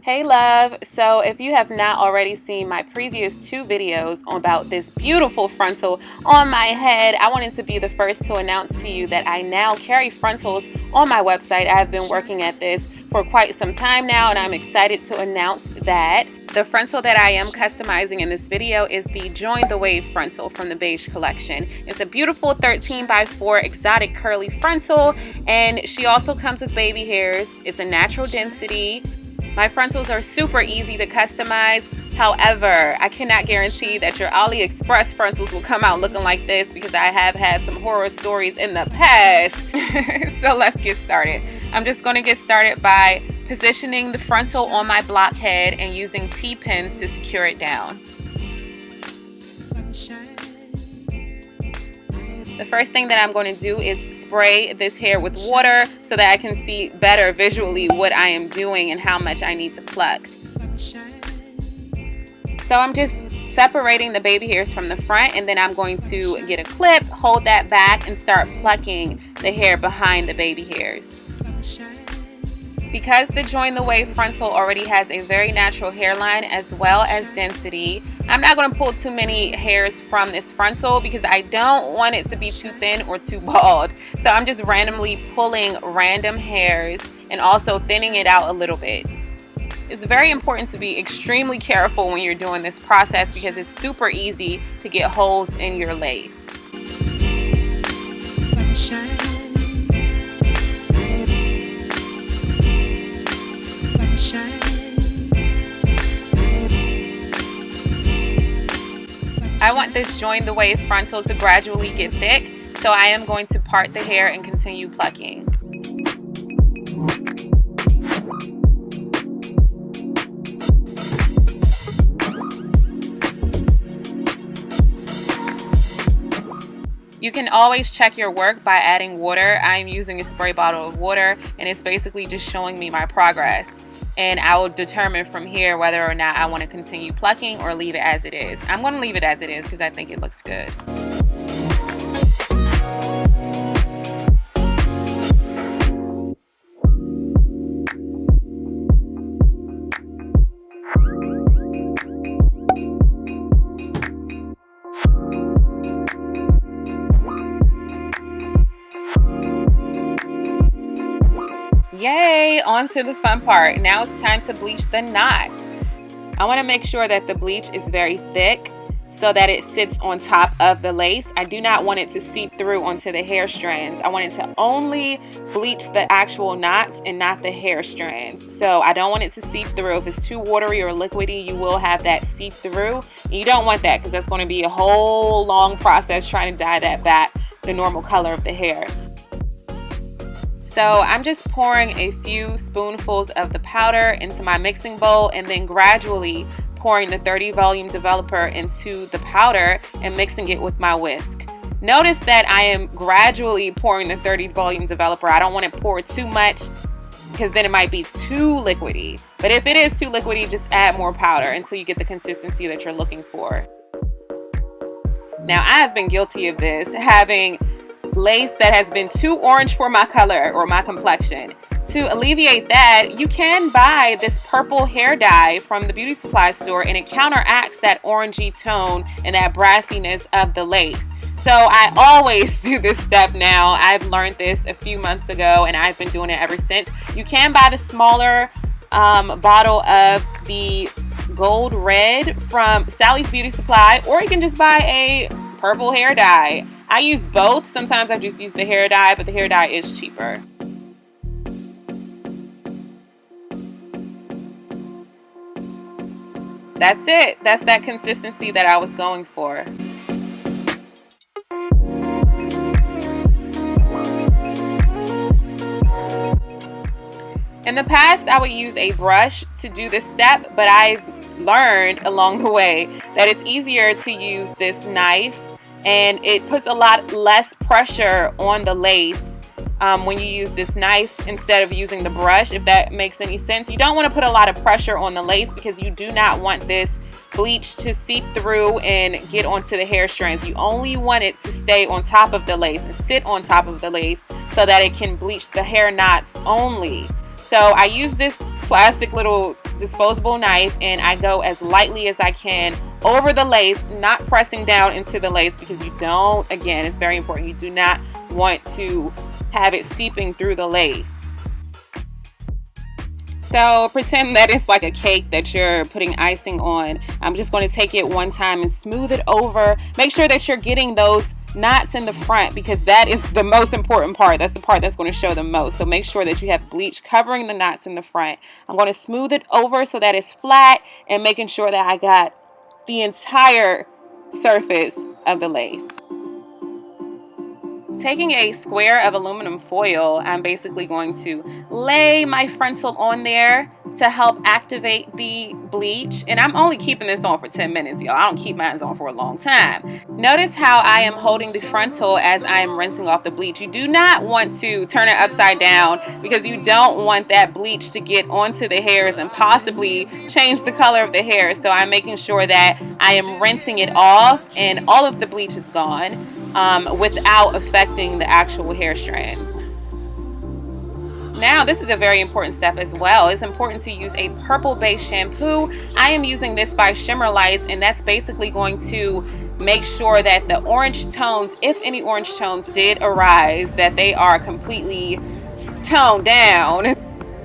Hey love, so if you have not already seen my previous two videos about this beautiful frontal on my head, I wanted to be the first to announce to you that I now carry frontals on my website. I have been working at this for quite some time now, and I'm excited to announce that the frontal that I am customizing in this video is the Join the Wave frontal from the Beige Collection. It's a beautiful 13x4 exotic curly frontal, and she also comes with baby hairs. It's a natural density. My frontals are super easy to customize. However, I cannot guarantee that your AliExpress frontals will come out looking like this because I have had some horror stories in the past. So let's get started. I'm just going to get started by positioning the frontal on my blockhead and using T-pins to secure it down. The first thing that I'm going to do is spray this hair with water so that I can see better visually what I am doing and how much I need to pluck. So I'm just separating the baby hairs from the front, and then I'm going to get a clip, hold that back, and start plucking the hair behind the baby hairs. Because the Join the Wave frontal already has a very natural hairline as well as density, I'm not going to pull too many hairs from this frontal because I don't want it to be too thin or too bald. So I'm just randomly pulling random hairs and also thinning it out a little bit. It's very important to be extremely careful when you're doing this process because it's super easy to get holes in your lace. I want this Join the Wave frontal to gradually get thick, so I am going to part the hair and continue plucking. You can always check your work by adding water. I'm using a spray bottle of water, and it's basically just showing me my progress. And I will determine from here whether or not I want to continue plucking or leave it as it is. I'm going to leave it as it is because I think it looks good. Yay, on to the fun part. Now it's time to bleach the knots. I want to make sure that the bleach is very thick so that it sits on top of the lace. I do not want it to seep through onto the hair strands. I want it to only bleach the actual knots and not the hair strands. So I don't want it to seep through. If it's too watery or liquidy, you will have that seep through. You don't want that because that's going to be a whole long process trying to dye that back the normal color of the hair. So I'm just pouring a few spoonfuls of the powder into my mixing bowl and then gradually pouring the 30 volume developer into the powder and mixing it with my whisk. Notice that I am gradually pouring the 30 volume developer. I don't want to pour too much because then it might be too liquidy. But if it is too liquidy, just add more powder until you get the consistency that you're looking for. Now I have been guilty of this, having lace that has been too orange for my color or my complexion. To alleviate that, you can buy this purple hair dye from the beauty supply store, and it counteracts that orangey tone and that brassiness of the lace. So I always do this step now. I've learned this a few months ago and I've been doing it ever since. You can buy the smaller bottle of the gold red from Sally's Beauty Supply, or you can just buy a purple hair dye. I use both. Sometimes I just use the hair dye, but the hair dye is cheaper. That's it. That's that consistency that I was going for. In the past, I would use a brush to do this step, but I've learned along the way that it's easier to use this knife, and it puts a lot less pressure on the lace when you use this knife instead of using the brush, if that makes any sense. You don't want to put a lot of pressure on the lace because you do not want this bleach to seep through and get onto the hair strands. You only want it to stay on top of the lace and sit on top of the lace so that it can bleach the hair knots only. So I use this plastic little disposable knife and I go as lightly as I can over the lace, not pressing down into the lace, because you don't, again, it's very important, you do not want to have it seeping through the lace. So pretend that it's like a cake that you're putting icing on. I'm just going to take it one time and smooth it over. Make sure that you're getting those knots in the front, because that is the most important part. That's the part that's going to show the most. So make sure that you have bleach covering the knots in the front. I'm going to smooth it over so that it's flat, and making sure that I got the entire surface of the lace. Taking a square of aluminum foil, I'm basically going to lay my frontal on there to help activate the bleach. And I'm only keeping this on for 10 minutes, y'all. I don't keep mine on for a long time. Notice how I am holding the frontal as I am rinsing off the bleach. You do not want to turn it upside down, because you don't want that bleach to get onto the hairs and possibly change the color of the hair. So I'm making sure that I am rinsing it off and all of the bleach is gone, without affecting the actual hair strand. Now, this is a very important step as well. It's important to use a purple base shampoo. I am using this by Shimmer Lights, and that's basically going to make sure that the orange tones, if any orange tones did arise, that they are completely toned down.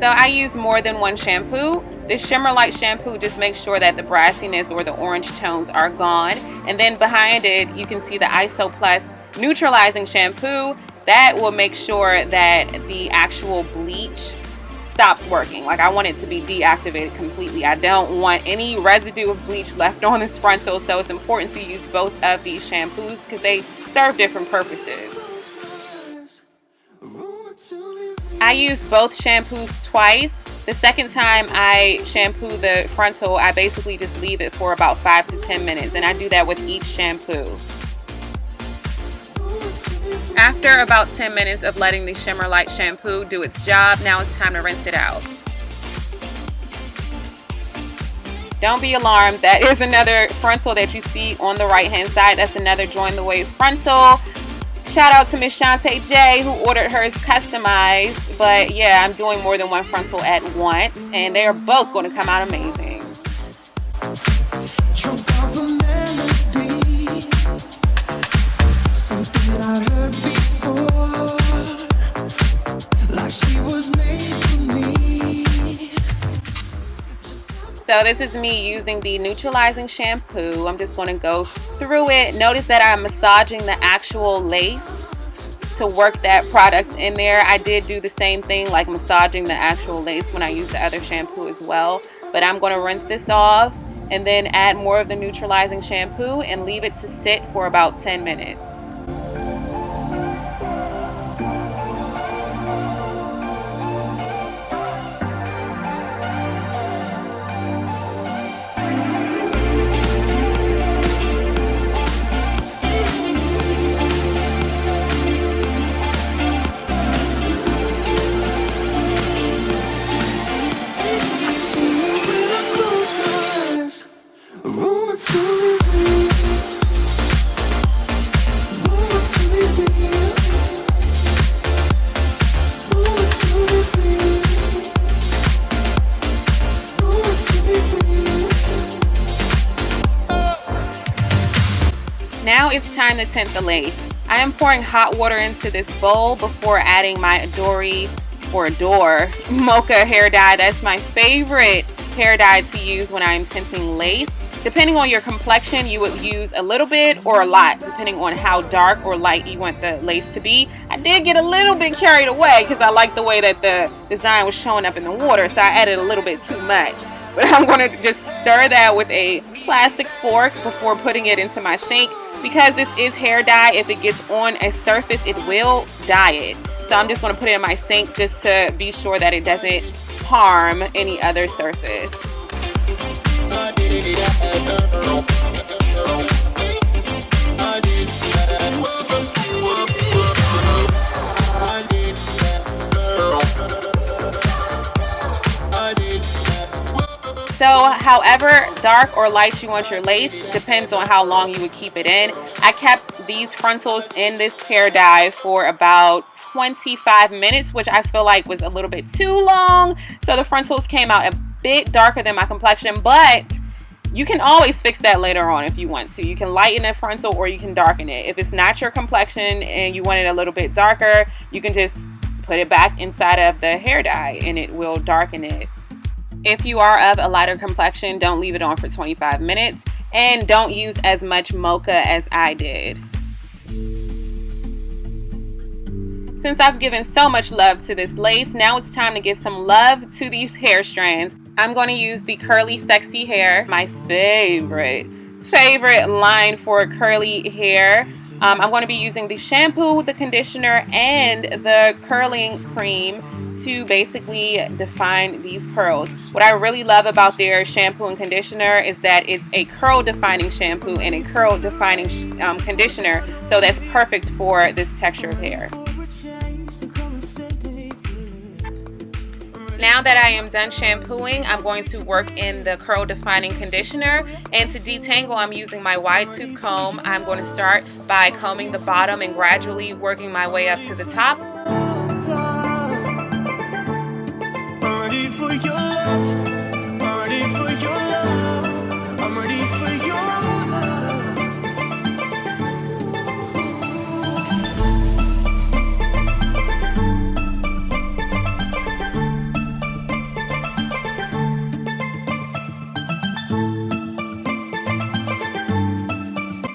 So I use more than one shampoo. The Shimmer Light shampoo just makes sure that the brassiness or the orange tones are gone. And then behind it, you can see the ISOPLUS neutralizing shampoo. That will make sure that the actual bleach stops working. Like, I want it to be deactivated completely. I don't want any residue of bleach left on this frontal. So it's important to use both of these shampoos because they serve different purposes. I use both shampoos twice. The second time I shampoo the frontal, I basically just leave it for about 5 to 10 minutes, and I do that with each shampoo. After about 10 minutes of letting the Shimmer Light shampoo do its job, now it's time to rinse it out. Don't be alarmed, that is another frontal that you see on the right hand side. That's another Join the Wave frontal. Shout out to Miss Shantae J, who ordered hers customized. But yeah, I'm doing more than one frontal at once, and they are both going to come out amazing. So this is me using the neutralizing shampoo. I'm just going to go through it. Notice that I'm massaging the actual lace to work that product in there. I did do the same thing, like massaging the actual lace when I used the other shampoo as well. But I'm going to rinse this off and then add more of the neutralizing shampoo and leave it to sit for about 10 minutes. Now it's time to tint the lace. I am pouring hot water into this bowl before adding my Adore mocha hair dye. That's my favorite hair dye to use when I'm tinting lace. Depending on your complexion, you would use a little bit or a lot, depending on how dark or light you want the lace to be. I did get a little bit carried away because I like the way that the design was showing up in the water, so I added a little bit too much. But I'm going to just stir that with a plastic fork before putting it into my sink. Because this is hair dye, if it gets on a surface, it will dye it. So I'm just going to put it in my sink just to be sure that it doesn't harm any other surface. So however dark or light you want your lace depends on how long you would keep it in. I kept these frontals in this hair dye for about 25 minutes, which I feel like was a little bit too long. So the frontals came out bit darker than my complexion, but you can always fix that later on if you want to. You can lighten that frontal or you can darken it. If it's not your complexion and you want it a little bit darker, you can just put it back inside of the hair dye and it will darken it. If you are of a lighter complexion, don't leave it on for 25 minutes and don't use as much mocha as I did. Since I've given so much love to this lace, now it's time to give some love to these hair strands. I'm going to use the Curly Sexy Hair, my favorite line for curly hair. I'm going to be using the shampoo, the conditioner, and the curling cream to basically define these curls. What I really love about their shampoo and conditioner is that it's a curl defining shampoo and a curl defining conditioner, so that's perfect for this texture of hair. Now that I am done shampooing, I'm going to work in the curl defining conditioner, and to detangle I'm using my wide tooth comb. I'm going to start by combing the bottom and gradually working my way up to the top. I'm ready for your love. I'm ready for your love. I'm ready for your love.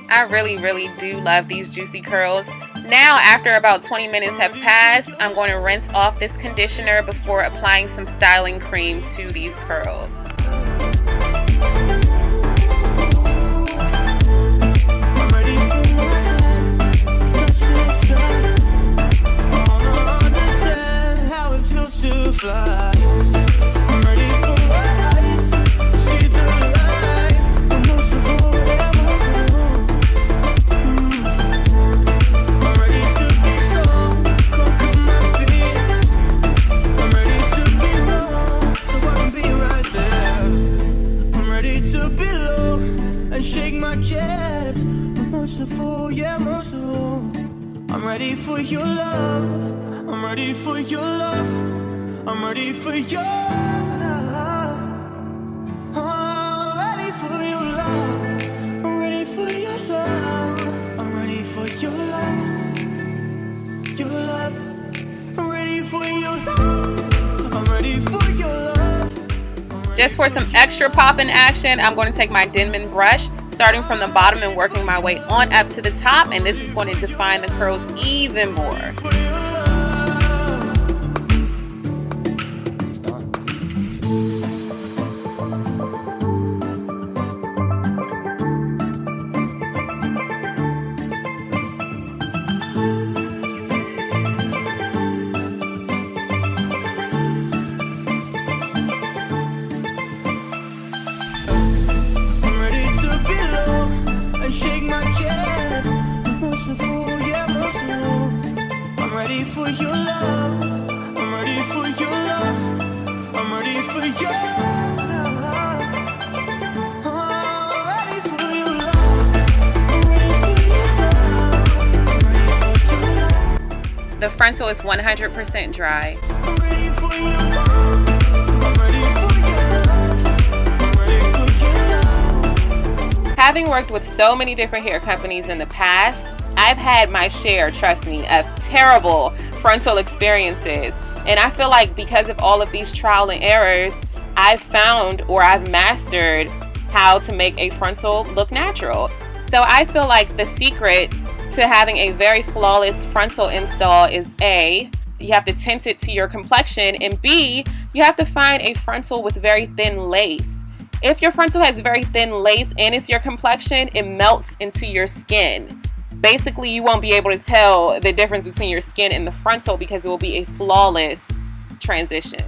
I really do love these juicy curls. Now, after about 20 minutes have passed, I'm going to rinse off this conditioner before applying some styling cream to these curls. I'm ready for your love. I'm ready for your love. I'm ready for your love. I'm ready for your love. I'm ready for your love. I'm ready for your love. Your love. I'm ready for your love. I'm ready for your love. Just for some extra pop in action, I'm going to take my Denman brush, starting from the bottom and working my way on up to the top, and this is going to define the curls even more. For your love, I'm ready for your love. I'm ready for your love. I'm ready for your love. I'm ready for your love. I'm ready for your love. The frontal is 100% dry. I'm ready for your love. I'm ready for your love. I'm ready for your love. Having worked with so many different hair companies in the past, I've had my share, trust me, of terrible frontal experiences. And I feel like because of all of these trial and errors, I've found or I've mastered how to make a frontal look natural. So I feel like the secret to having a very flawless frontal install is A, you have to tint it to your complexion, and B, you have to find a frontal with very thin lace. If your frontal has very thin lace and it's your complexion, it melts into your skin. Basically, you won't be able to tell the difference between your skin and the frontal because it will be a flawless transition.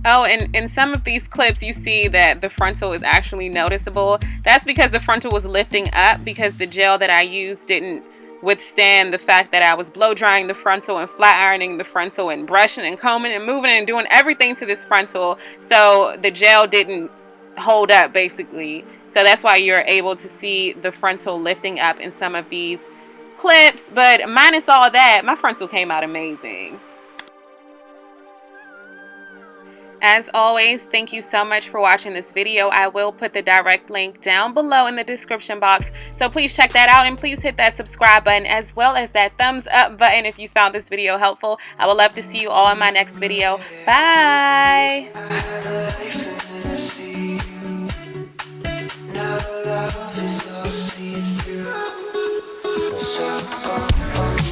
Oh, and in some of these clips, you see that the frontal is actually noticeable. That's because the frontal was lifting up because the gel that I used didn't withstand the fact that I was blow drying the frontal and flat ironing the frontal and brushing and combing and moving and doing everything to this frontal. So the gel didn't hold up, basically. So that's why you're able to see the frontal lifting up in some of these clips, but minus all that, my frontal came out amazing. As always, thank you so much for watching this video. I will put the direct link down below in the description box, so please check that out, and please hit that subscribe button as well as that thumbs up button if you found this video helpful. I would love to see you all in my next video. Bye! Now the love is all see through. So